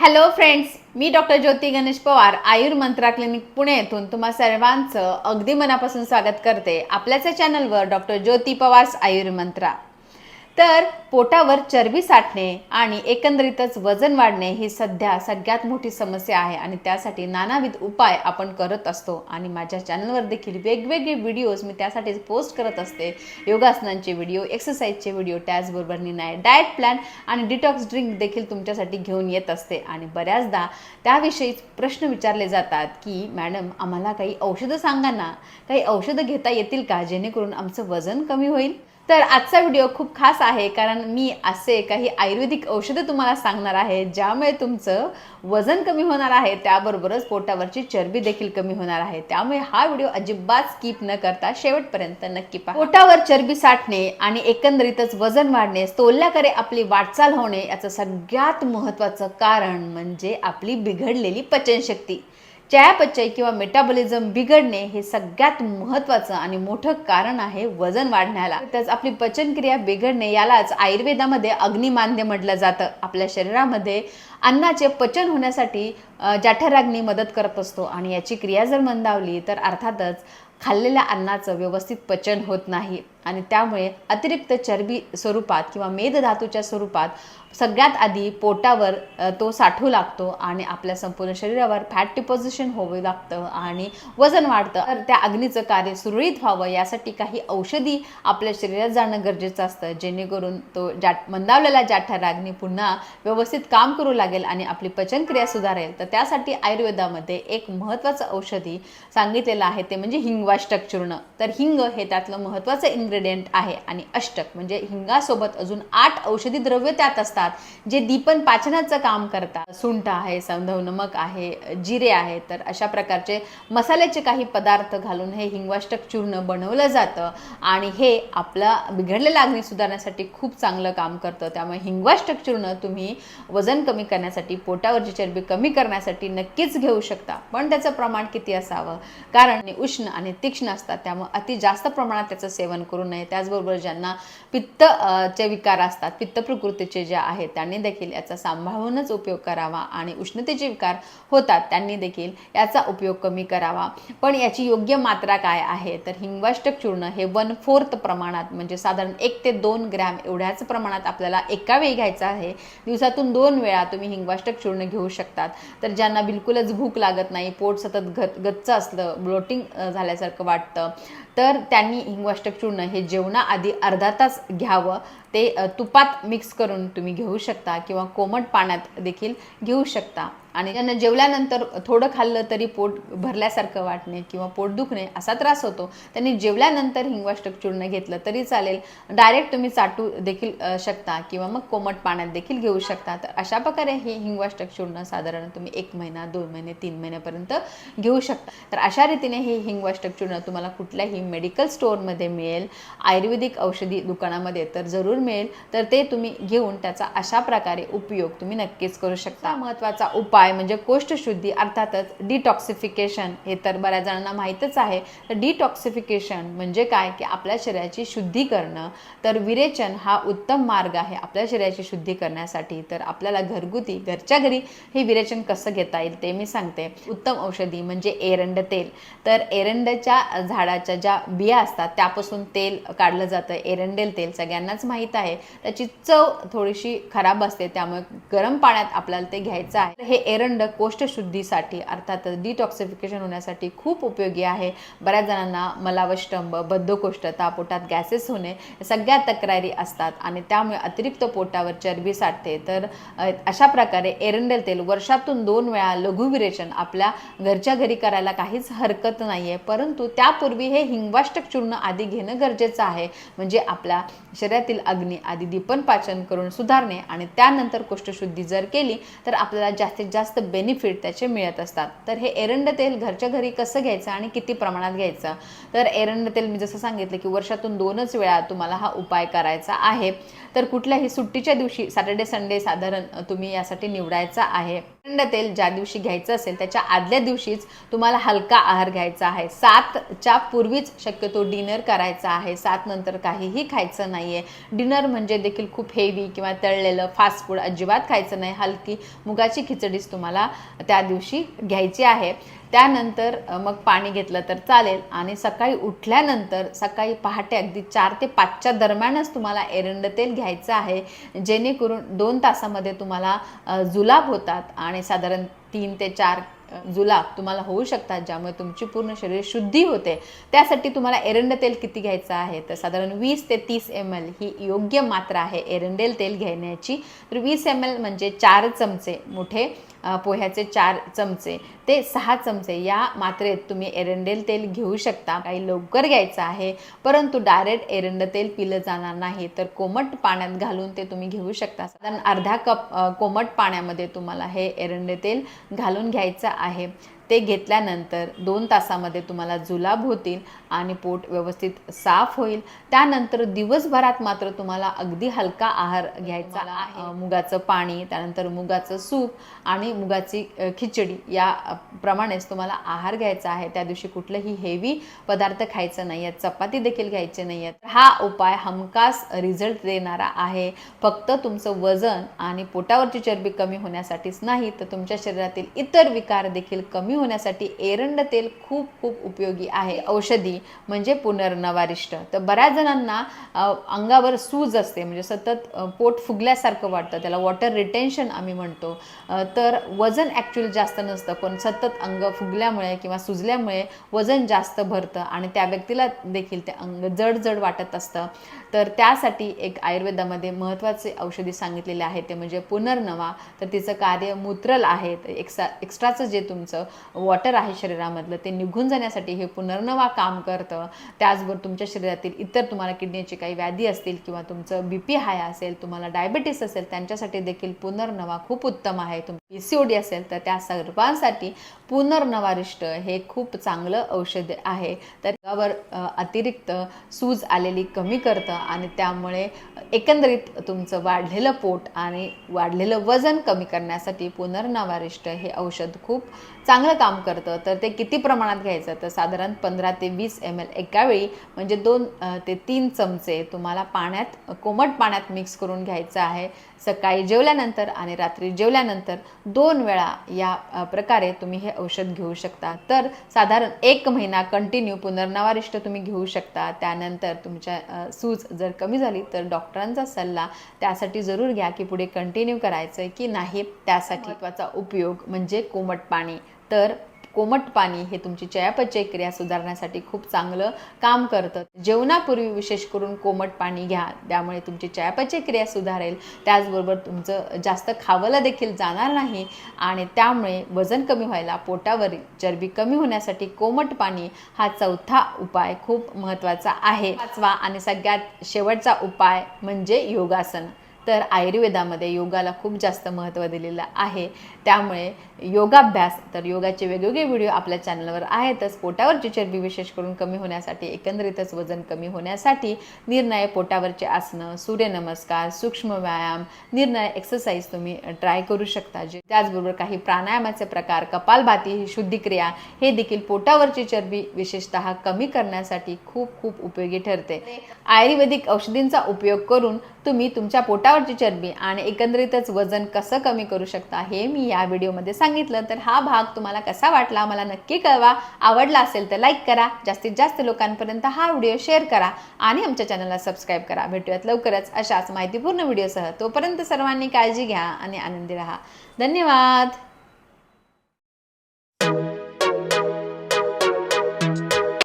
Hello friends, मी doctor ज्योती Ganesh Pawar Ayurmantra clinic Pune येथून तुम्हा सर्वांचं अगदी मनापासून स्वागत करते आपल्याच चॅनलवर डॉक्टर ज्योती पवार आयुर्मंत्रा। तर पोटावर चरबी साठणे आणि एकंदरीतच वजन वाढणे ही सध्या सगळ्यात मोठी समस्या आहे आणि त्यासाठी नानाविध उपाय आपण करत असतो आणि माझ्या चॅनलवर देखील वेगवेगळे व्हिडिओज मी त्यासाठी पोस्ट करत असते। योगासनांचे व्हिडिओ, एक्सरसाइजचे व्हिडिओ, त्याचबरोबर निर्णय डाएट प्लॅन आणि डिटॉक्स ड्रिंक देखील तुमच्यासाठी घेऊन येत असते आणि बऱ्याचदा त्याविषयी प्रश्न विचारले जातात की मॅडम आम्हाला काही औषधं सांगा ना, काही औषधं घेता येतील का जेणेकरून आमचं वजन कमी होईल। तर आजचा व्हिडिओ खूप खास आहे कारण मी असे काही आयुर्वेदिक औषधं तुम्हाला सांगणार आहे ज्यामुळे तुमचं वजन कमी होणार आहे, त्याबरोबरच पोटावरची चरबी देखील कमी होणार आहे। त्यामुळे हा व्हिडिओ अजिबात स्किप न करता शेवटपर्यंत नक्की पहा। पोटावर चरबी साठणे आणि एकंदरीतच वजन वाढणे, तोलल्याकडे आपली वाटचाल होणे याचं सगळ्यात महत्त्वाचं कारण म्हणजे आपली बिघडलेली पचनशक्ती। चयापचय किंवा मेटाबॉलिझम बिघडणे हे सगळ्यात महत्त्वाचं आणि मोठं कारण आहे वजन वाढण्याला। त्याच आपली पचनक्रिया बिघडणे यालाच आयुर्वेदामध्ये अग्निमांद्य म्हटलं जातं। आपल्या शरीरामध्ये अन्नाचे पचन होण्यासाठी जठराग्नी मदत करत असतो आणि याची क्रिया जर मंदावली तर अर्थातच खाल्लेल्या अन्नाचं व्यवस्थित पचन होत नाही आणि त्यामुळे अतिरिक्त चरबी स्वरूपात किंवा मेदधातूच्या स्वरूपात सगळ्यात आधी पोटावर तो साठू लागतो आणि आपल्या संपूर्ण शरीरावर फॅट डिपॉझिशन होऊ लागतं आणि वजन वाढतं। तर त्या अग्नीचं कार्य सुरळीत व्हावं यासाठी काही औषधी आपल्या शरीरात जाणं गरजेचं असतं जेणेकरून तो मंदावलेला जठराग्नी पुन्हा व्यवस्थित काम करू लागेल आणि आपली पचनक्रिया सुधारेल। तर त्यासाठी आयुर्वेदामध्ये एक महत्त्वाचं औषधी सांगितलेलं आहे ते म्हणजे हिंगवाष्टक चूर्ण। तर हिंग हे त्यातलं महत्त्वाचं इन्ग्रेडियंट आहे आणि अष्टक म्हणजे हिंगासोबत अजून 8 औषधी द्रव्य त्यात असतात जे दीपन पाचनाचं काम करतात। सुंठ आहे, सौंधव नमक आहे, जिरे आहे। तर अशा प्रकारचे मसाल्याचे काही पदार्थ घालून हे हिंगवाष्टक चूर्ण बनवलं जातं आणि हे आपला बिघडलेला अग्नी सुधारण्यासाठी खूप चांगलं काम करतं। त्यामुळे हिंगवाष्टक चूर्ण तुम्ही वजन कमी करण्यासाठी, पोटावरची चरबी कमी करण्यासाठी नक्कीच घेऊ शकता, पण त्याचं प्रमाण किती असावं कारण उष्ण आणि तीक्ष्ण असतात त्यामुळे अति जास्त प्रमाणात त्याचं सेवन करू नये। त्याचबरोबर ज्यांना पित्तचे विकार असतात, पित्त प्रकृतीचे जे आहेत त्यांनी देखील याचा सांभाळूनच उपयोग करावा आणि उष्णतेचे विकार होतात त्यांनी देखील याचा उपयोग कमी करावा। पण याची योग्य मात्रा काय आहे तर हिंगवाष्टक चूर्ण हे 1/4 प्रमाणात म्हणजे साधारण 1 ते 2 ग्रॅम एवढ्याच प्रमाणात आपल्याला एका वेळी घ्यायचं आहे। दिवसातून 2 वेळा तुम्ही हिंगवाष्टक चूर्ण घेऊ शकतात। तर ज्यांना बिलकुलच भूक लागत नाही, पोट सतत गच्च असलं, ब्लोटिंग झाल्यासारखं वाटतं तर त्यांनी हिंगवाष्टक चूर्ण हे जेवणाआधी अर्धा तास घ्यावं। ते तुपात मिक्स करून तुम्ही घेऊ शकता किंवा कोमट पाण्यात देखील घेऊ शकता आणि ज्यांना जेवल्यानंतर थोडं खाल्लं तरी पोट भरल्यासारखं वाटणे किंवा पोट दुखणे असा त्रास होतो त्यांनी जेवल्यानंतर हिंगवाष्टक चूर्ण घेतलं तरी चालेल। डायरेक्ट तुम्ही चाटू देखील शकता किंवा मग कोमट पाण्यात देखील घेऊ शकता। तर अशा प्रकारे हे हिंगवाष्टक चूर्ण साधारण तुम्ही 1 महिना, 2 महिने, 3 महिन्यापर्यंत घेऊ शकता। तर अशा रीतीने हे हिंगवाष्टक चूर्ण तुम्हाला कुठल्याही मेडिकल स्टोअरमध्ये मिळेल, आयुर्वेदिक औषधी दुकानामध्ये तर जरूर मिळेल। तर ते तुम्ही घेऊन त्याचा अशा प्रकारे उपयोग तुम्ही नक्कीच करू शकता। महत्त्वाचा उपाय म्हणजे कोष्ठशुद्धी अर्थातच डिटॉक्सिफिकेशन। हे तर बऱ्याच जणांना माहीतच आहे। तर डिटॉक्सिफिकेशन म्हणजे काय की आपल्या शरीराची शुद्धी करणं। तर विरेचन हा उत्तम मार्ग आहे आपल्या शरीराची शुद्धी करण्यासाठी। तर आपल्याला घरगुती घरच्या घरी हे विरेचन कसं घेता येईल ते मी सांगते। उत्तम औषधी म्हणजे एरंड तेल। तर एरंडच्या झाडाच्या ज्या बिया असतात त्यापासून तेल काढलं जातं, एरंडेल तेल सगळ्यांनाच माहीत आहे। त्याची चव थोडीशी खराब असते त्यामुळे गरम पाण्यात आपल्याला ते घ्यायचं आहे। हे एरंड कोष्ठशुद्धीसाठी अर्थातच डिटॉक्सिफिकेशन होण्यासाठी खूप उपयोगी आहे। बऱ्याच जणांना मलावष्टंभ, बद्धकोष्ठता, पोटात गॅसेस होणे सगळ्या तक्रारी असतात आणि त्यामुळे अतिरिक्त पोटावर चरबी साठते। तर अशा प्रकारे एरंडेल तेल वर्षातून 2 वेळा लघु विरेचन आपल्या घरच्या घरी करायला काहीच हरकत नाहीये, परंतु त्यापूर्वी हे हिंगवाष्टक चूर्ण आधी घेणं गरजेचं आहे म्हणजे आपल्या शरीरातील अग्नी आधी दीपन पाचन करून सुधारणे आणि त्यानंतर कोष्ठशुद्धी जर केली तर आपल्याला जास्तीत जास्त बेनिफिट त्याचे मिळत असतात। तर हे एरंड तेल घरच्या घरी कसं घ्यायचं आणि किती प्रमाणात घ्यायचं तर एरंड तेल मी जसं सांगितलं की वर्षातून 2च वेळा तुम्हाला हा उपाय करायचा आहे। तर कुठल्याही सुट्टीच्या दिवशी सॅटर्डे संडे साधारण तुम्ही यासाठी निवडायचा आहे। एरंड तेल ज्या दिवशी घ्यायचं असेल त्याच्या आदल्या दिवशीच तुम्हाला हलका आहार घ्यायचा आहे। 7च्या पूर्वीच शक्यतो डिनर करायचा आहे, 7 नंतर काहीही खायचं नाहीये। डिनर म्हणजे देखील खूप हेवी किंवा तळलेलं फास्ट फूड अजिबात खायचं नाही. हलकी मुगाची खिचडीच तुम्हाला त्या दिवशी घ्यायची आहे. त्यानंतर मग पाणी घेतलं तर चालेल. आणि सकाळी उठल्यानंतर सकाळी पहाटे अगदी 4 ते 5च्या दरम्यानच तुम्हाला एरंड तेल घ्यायचं आहे, जेणेकरून 2 तासामध्ये तुम्हाला जुलाब होतात आणि साधारण 3 ते 4 जुलाब तुम्हाला होऊ शकतात, ज्यामुळे तुमची पूर्ण शरीर शुद्धी होते. त्यासाठी तुम्हाला एरंड तेल किती घ्यायचं आहे, तर साधारण 20 ते 30 ml ही योग्य मात्रा आहे एरंडेल तेल घेण्याची. तर 20 ml म्हणजे 4 चमचे, मोठे पोह्याचे 4 चमचे ते 6 चमचे या मात्रेत तुम्ही एरंडेल तेल घेऊ शकता. काही लवकर घ्यायचं आहे, परंतु डायरेक्ट एरंड तेल पिलं जाणार नाही, तर कोमट पाण्यात घालून ते तुम्ही घेऊ शकता. साधारण अर्धा कप कोमट पाण्यामध्ये तुम्हाला हे एरंड तेल घालून घ्यायचं आहे. ते घेतल्यानंतर 2 तासामध्ये तुम्हाला जुलाब होतील आणि पोट व्यवस्थित साफ होईल. त्यानंतर दिवसभरात मात्र तुम्हाला अगदी हलका आहार घ्यायचा आहे. मुगाचं पाणी, त्यानंतर मुगाचं सूप आणि मुगाची खिचडी या प्रमाणेच तुम्हाला आहार घ्यायचा आहे. त्या दिवशी कुठलंही हेवी पदार्थ खायचं नाही आहेत, चपाती देखील घ्यायची नाही आहेत. हा उपाय हमखास रिझल्ट देणारा आहे. फक्त तुमचं वजन आणि पोटावरची चरबी कमी होण्यासाठीच नाही, तर तुमच्या शरीरातील इतर विकार देखील कमी होण्यासाठी एरंड तेल खूप खूप उपयोगी आहे. औषधी म्हणजे पुनर्नवारिष्ट. तर बऱ्याच जणांना अंगावर सूज असते, म्हणजे सतत पोट फुगल्यासारखं वाटतं, त्याला वॉटर रिटेन्शन आम्ही म्हणतो. तर वजन ॲक्च्युअली जास्त नसतं, पण सतत अंग फुगल्यामुळे किंवा सुजल्यामुळे वजन जास्त भरतं आणि त्या व्यक्तीला देखील ते अंग जड जड वाटत असतं. तर त्यासाठी एक आयुर्वेदामध्ये महत्त्वाचे औषधी सांगितलेले आहे, ते म्हणजे पुनर्नवा. तर तिचं कार्य मूत्रल आहे. एक्स्ट्राचं जे तुमचं वॉटर आहे शरीरामधलं ते निघून जाण्यासाठी हे पुनर्नवा काम करतं. त्याचबरोबर तुमच्या शरीरातील इतर तुम्हाला किडनीची काही व्याधी असतील किंवा तुमचं BP हाय असेल, तुम्हाला डायबिटीस असेल, त्यांच्यासाठी देखील पुनर्नवा खूप उत्तम आहे. तुमची PCOD असेल तर त्या सर्वांसाठी पुनर्नवारिष्ट हे खूप चांगलं औषध आहे. तर त्यावर अतिरिक्त सूज आलेली कमी करतं आणि त्यामुळे एकंदरीत तुमचं वाढलेलं पोट आणि वाढलेलं वजन कमी करण्यासाठी पुनर्नवारिष्ट हे औषध खूप चांगलं काम करतं. तर ते किती प्रमाणात घ्यायचं, तर साधारण 15 ते 20 ml एका वेळी, म्हणजे 2 ते 3 चमचे तुम्हाला पाण्यात, कोमट पाण्यात मिक्स करून घ्यायचं आहे. सकाळी जेवल्यानंतर आणि रात्री जेवल्यानंतर 2 वेळा या प्रकारे तुम्ही हे औषध घेऊ शकता. तर साधारण 1 महिना कंटिन्यू पुनर्नवारिष्ट तुम्ही घेऊ शकता. त्यानंतर तुमच्या सूज जर कमी झाली तर डॉक्टरांचा सल्ला त्यासाठी जरूर घ्या की पुढे कंटिन्यू करायचं की नाही. त्यासाठी महत्त्वाचा उपयोग म्हणजे कोमट पाणी. तर कोमट पाणी हे तुमची चयापचय क्रिया सुधारण्यासाठी खूप चांगलं काम करतं. जेवणापूर्वी विशेष करून कोमट पाणी घ्या, त्यामुळे तुमची चयापचय क्रिया सुधारेल. त्याचबरोबर तुमचं जास्त खावलं देखील जाणार नाही आणि त्यामुळे वजन कमी व्हायला, पोटावरील चरबी कमी होण्यासाठी कोमट पाणी हा चौथा उपाय खूप महत्त्वाचा आहे. 5वा आणि सगळ्यात शेवटचा उपाय म्हणजे योगासन. तर आयुर्वेदामध्ये योगाला खूप जास्त महत्त्व दिलेलं आहे. त्यामुळे योगाभ्यास, तर योगाचे वेगवेगळे व्हिडिओ आपल्या चॅनलवर आहेतच. पोटावरची चरबी विशेष करून कमी होण्यासाठी, एकंदरीतच वजन कमी होण्यासाठी निरनिराळे पोटावरचे आसनं, सूर्यनमस्कार, सूक्ष्म व्यायाम, निरनिराळे एक्सरसाइज तुम्ही ट्राय करू शकता. त्याचबरोबर काही प्राणायामाचे प्रकार, कपालभाती ही शुद्धिक्रिया, हे देखील पोटावरची चरबी विशेषतः कमी करण्यासाठी खूप खूप उपयोगी ठरते. आयुर्वेदिक औषधींचा उपयोग करून तुम्ही तुमच्या पोटावरची चरबी आणि एकंदरीतच वजन कसं कमी करू शकता हे मी या व्हिडिओमध्ये सांगितलं. तर हा भाग तुम्हाला कसा वाटला मला नक्की कळवा. आवडला असेल तर लाईक करा, जास्तीत जास्त लोकांपर्यंत हा व्हिडिओ शेअर करा आणि आमच्या चॅनलला सबस्क्राईब करा. भेटूयात लवकरच अशाच माहितीपूर्ण व्हिडिओसह. तोपर्यंत सर्वांनी काळजी घ्या आणि आनंदी राहा. धन्यवाद.